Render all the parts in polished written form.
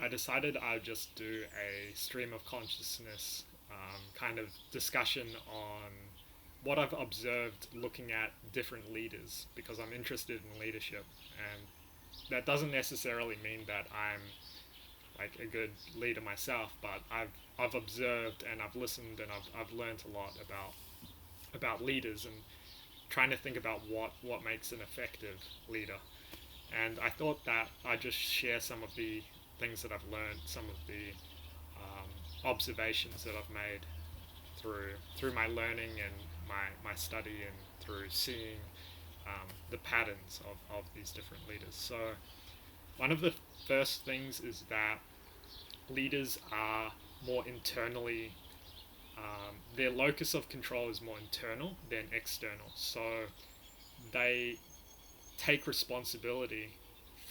I decided I would just do a stream of consciousness kind of discussion on what I've observed looking at different leaders because I'm interested in leadership, and that doesn't necessarily mean that I'm like a good leader myself, but I've observed and I've listened and I've learned a lot about leaders and trying to think about what makes an effective leader. And I thought that I'd just share some of the things that I've learned, some of the observations that I've made through my learning and my study and through seeing the patterns of these different leaders. So one of the first things is that leaders are more internally, their locus of control is more internal than external. So they take responsibility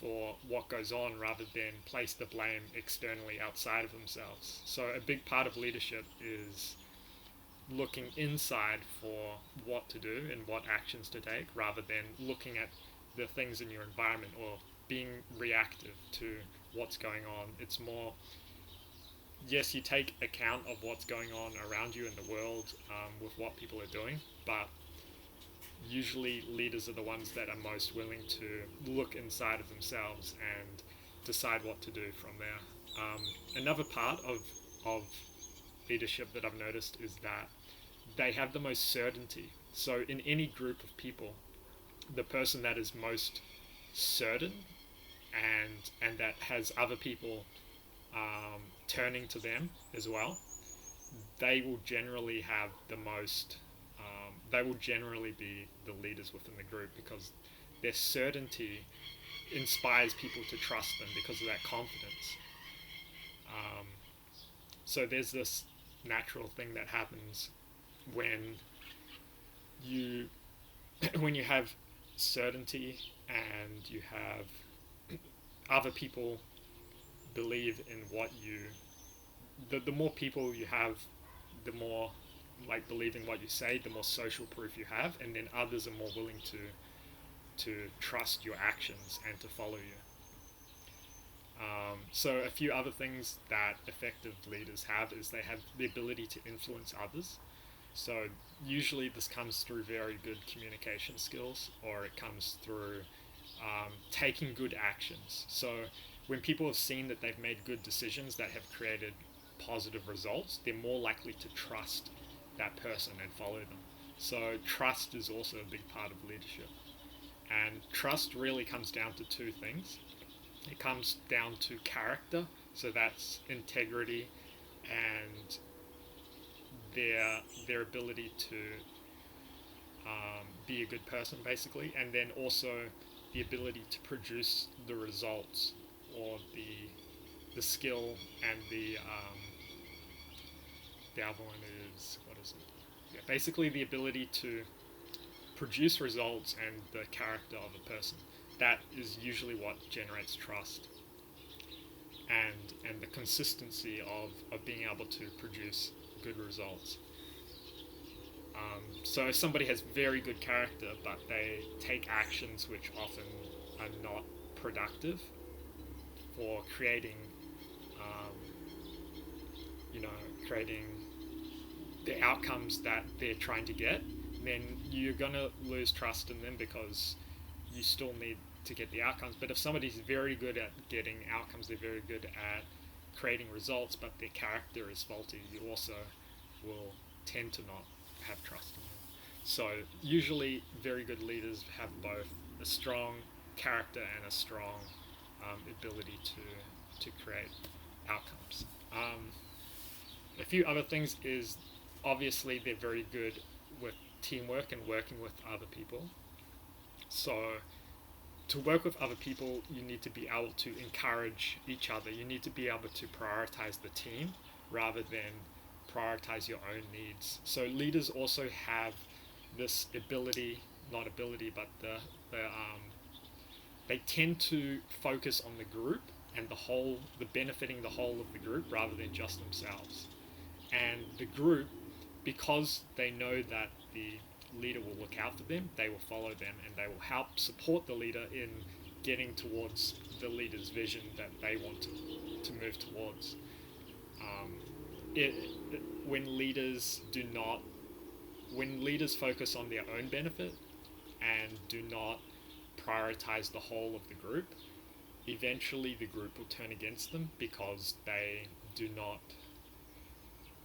for what goes on rather than place the blame externally outside of themselves. So a big part of leadership is looking inside for what to do and what actions to take rather than looking at the things in your environment or being reactive to what's going on. It's more, yes, you take account of what's going on around you in the world with what people are doing, but usually leaders are the ones that are most willing to look inside of themselves and decide what to do from there. Another part of leadership that I've noticed is that they have the most certainty. So in any group of people, the person that is most certain and that has other people turning to them as well, they will generally have the most. They will generally be the leaders within the group because their certainty inspires people to trust them because of that confidence. Um, so there's this natural thing that happens when you when you have certainty and you have other people believe in what you the more people you have, the more like believing what you say, the more social proof you have, and then others are more willing to trust your actions and to follow you. So a few other things that effective leaders have is they have the ability to influence others. So usually this comes through very good communication skills, or it comes through taking good actions. So when people have seen that they've made good decisions that have created positive results, they're more likely to trust that person and follow them. So trust is also a big part of leadership. And trust really comes down to two things. It comes down to character, so that's integrity and their ability to be a good person, basically, and then also the ability to produce the results or the skill and the other one is, what is it? Yeah, basically the ability to produce results and the character of a person. That is usually what generates trust, and the consistency of being able to produce good results. So if somebody has very good character but they take actions which often are not productive for creating, um, creating the outcomes that they're trying to get, then you're going to lose trust in them because you still need to get the outcomes. But if somebody's very good at getting outcomes, they're very good at creating results, but their character is faulty, you also will tend to not have trust in them. So usually very good leaders have both a strong character and a strong ability to create outcomes. A few other things is obviously they're very good with teamwork and working with other people. So to work with other people, you need to be able to encourage each other. You need to be able to prioritize the team rather than prioritize your own needs. So leaders also have this ability, not ability, but they tend to focus on the group and the benefiting the whole of the group rather than just themselves. And the group, because they know that the leader will look out for them, they will follow them and they will help support the leader in getting towards the leader's vision that they want to move towards. Um, when leaders do not, when leaders focus on their own benefit and do not prioritize the whole of the group, eventually the group will turn against them because they do not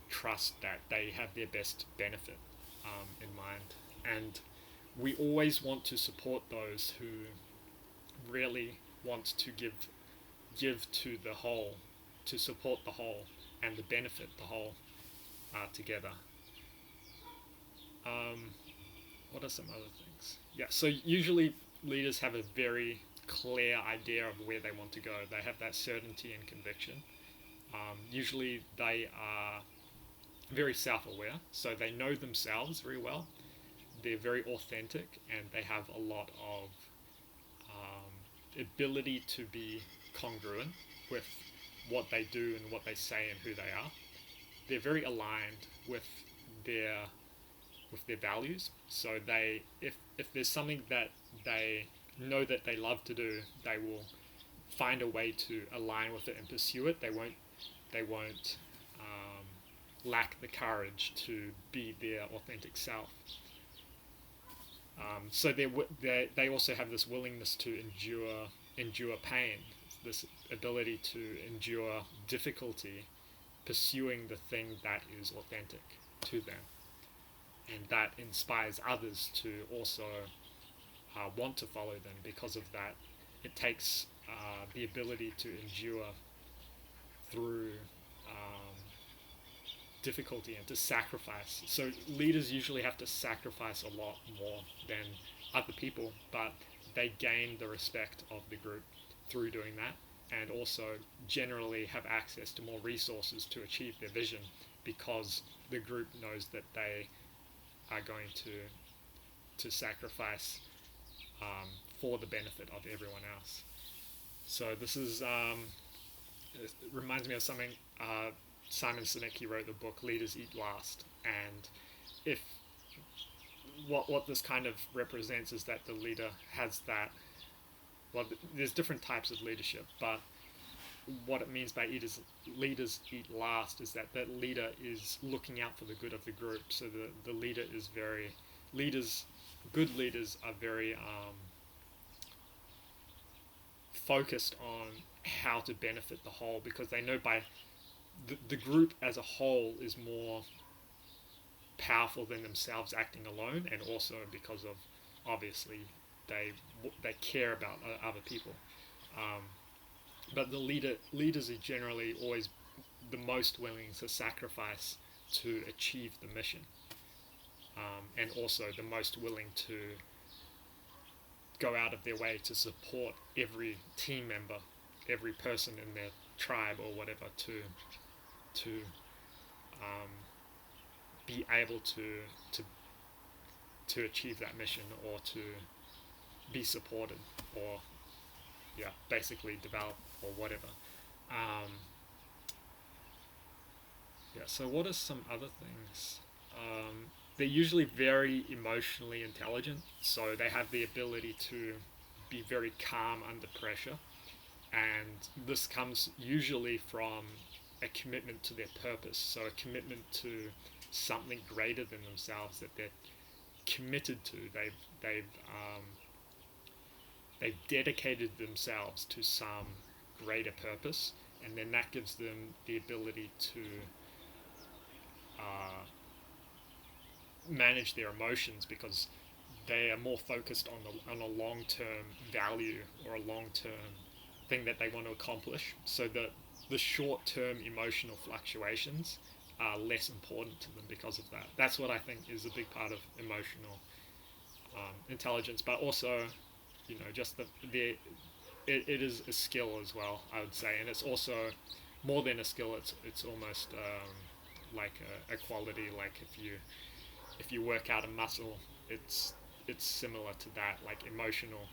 trust that they have their best benefit in mind. And we always want to support those who really want to give to the whole, to support the whole and to benefit the whole together. What are some other things? Yeah, so usually leaders have a very clear idea of where they want to go. They have that certainty and conviction. Usually they are very self-aware, so they know themselves very well. They're very authentic, and they have a lot of ability to be congruent with what they do and what they say and who they are. They're very aligned with their values. So they, if there's something that they know that they love to do, they will find a way to align with it and pursue it. They won't lack the courage to be their authentic self. So they also have this willingness to endure pain, this ability to endure difficulty, pursuing the thing that is authentic to them, and that inspires others to also want to follow them. Because of that, it takes the ability to endure through difficulty and to sacrifice. So leaders usually have to sacrifice a lot more than other people, but they gain the respect of the group through doing that, and also generally have access to more resources to achieve their vision because the group knows that they are going to sacrifice for the benefit of everyone else. So this is it reminds me of something Simon Sinek. He wrote the book Leaders Eat Last, and if what this kind of represents is that the leader has that. Well, there's different types of leadership, but what it means by leaders eat last is that leader is looking out for the good of the group. So the leader is very good leaders are very focused on how to benefit the whole, because they know by the group as a whole is more powerful than themselves acting alone, and also because of obviously they care about other people. But the leaders are generally always the most willing to sacrifice to achieve the mission, and also the most willing to go out of their way to support every team member, every person in their tribe or whatever, to be able to achieve that mission, or to be supported, or basically develop or whatever. So what are some other things? They're usually very emotionally intelligent, so they have the ability to be very calm under pressure, and this comes usually from a commitment to their purpose, so a commitment to something greater than themselves that they're committed to. They've dedicated themselves to some greater purpose, and then that gives them the ability to manage their emotions, because they are more focused on a long-term value or a long-term thing that they want to accomplish. So the short-term emotional fluctuations are less important to them because of that. That's what I think is a big part of emotional intelligence, but also, just it is a skill as well, I would say, and it's also more than a skill. It's almost like a quality. Like if you work out a muscle, it's similar to that. Like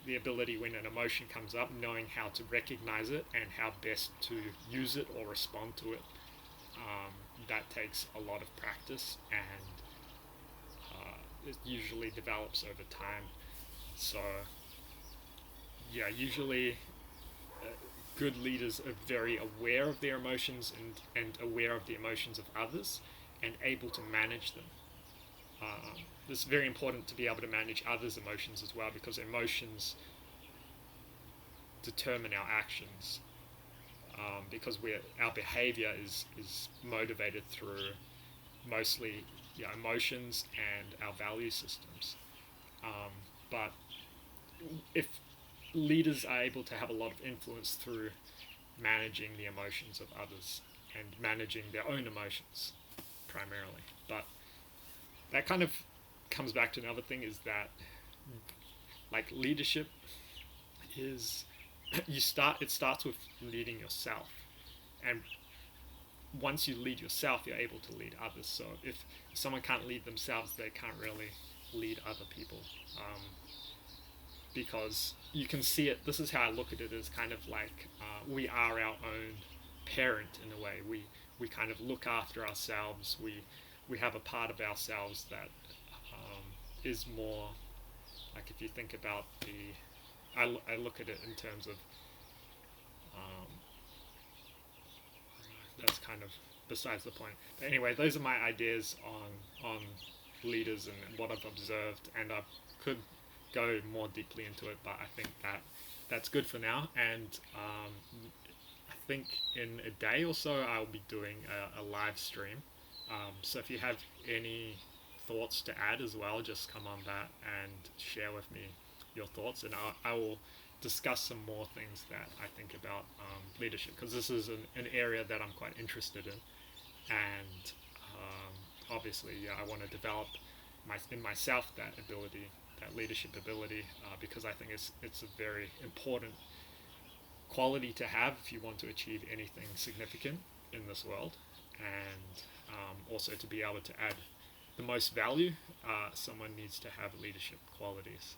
the ability when an emotion comes up, knowing how to recognize it and how best to use it or respond to it. That takes a lot of practice, and it usually develops over time. So yeah, usually uh, good leaders are very aware of their emotions and aware of the emotions of others and able to manage them. It's very important to be able to manage others' emotions as well, because emotions determine our actions. Because our behavior is motivated through mostly, yeah, emotions and our value systems. But if leaders are able to have a lot of influence through managing the emotions of others and managing their own emotions primarily. But that kind of comes back to another thing, is that like leadership is it starts with leading yourself, and once you lead yourself you're able to lead others. So if someone can't lead themselves, they can't really lead other people. Because you can see it, this is how I look at it, as kind of like we are our own parent in a way. We kind of look after ourselves. We have a part of ourselves that is more like, if you think about I look at it in terms of um, that's kind of besides the point. But anyway, those are my ideas on leaders and what I've observed, and I could go more deeply into it, but I think that's good for now. And I think in a day or so I'll be doing a live stream. So if you have any thoughts to add as well, just come on that and share with me your thoughts, and I will discuss some more things that I think about leadership, because this is an area that I'm quite interested in, and obviously, yeah, I want to develop in myself that ability, that leadership ability, because I think it's a very important quality to have if you want to achieve anything significant in this world, and also to be able to add the most value. Someone needs to have leadership qualities.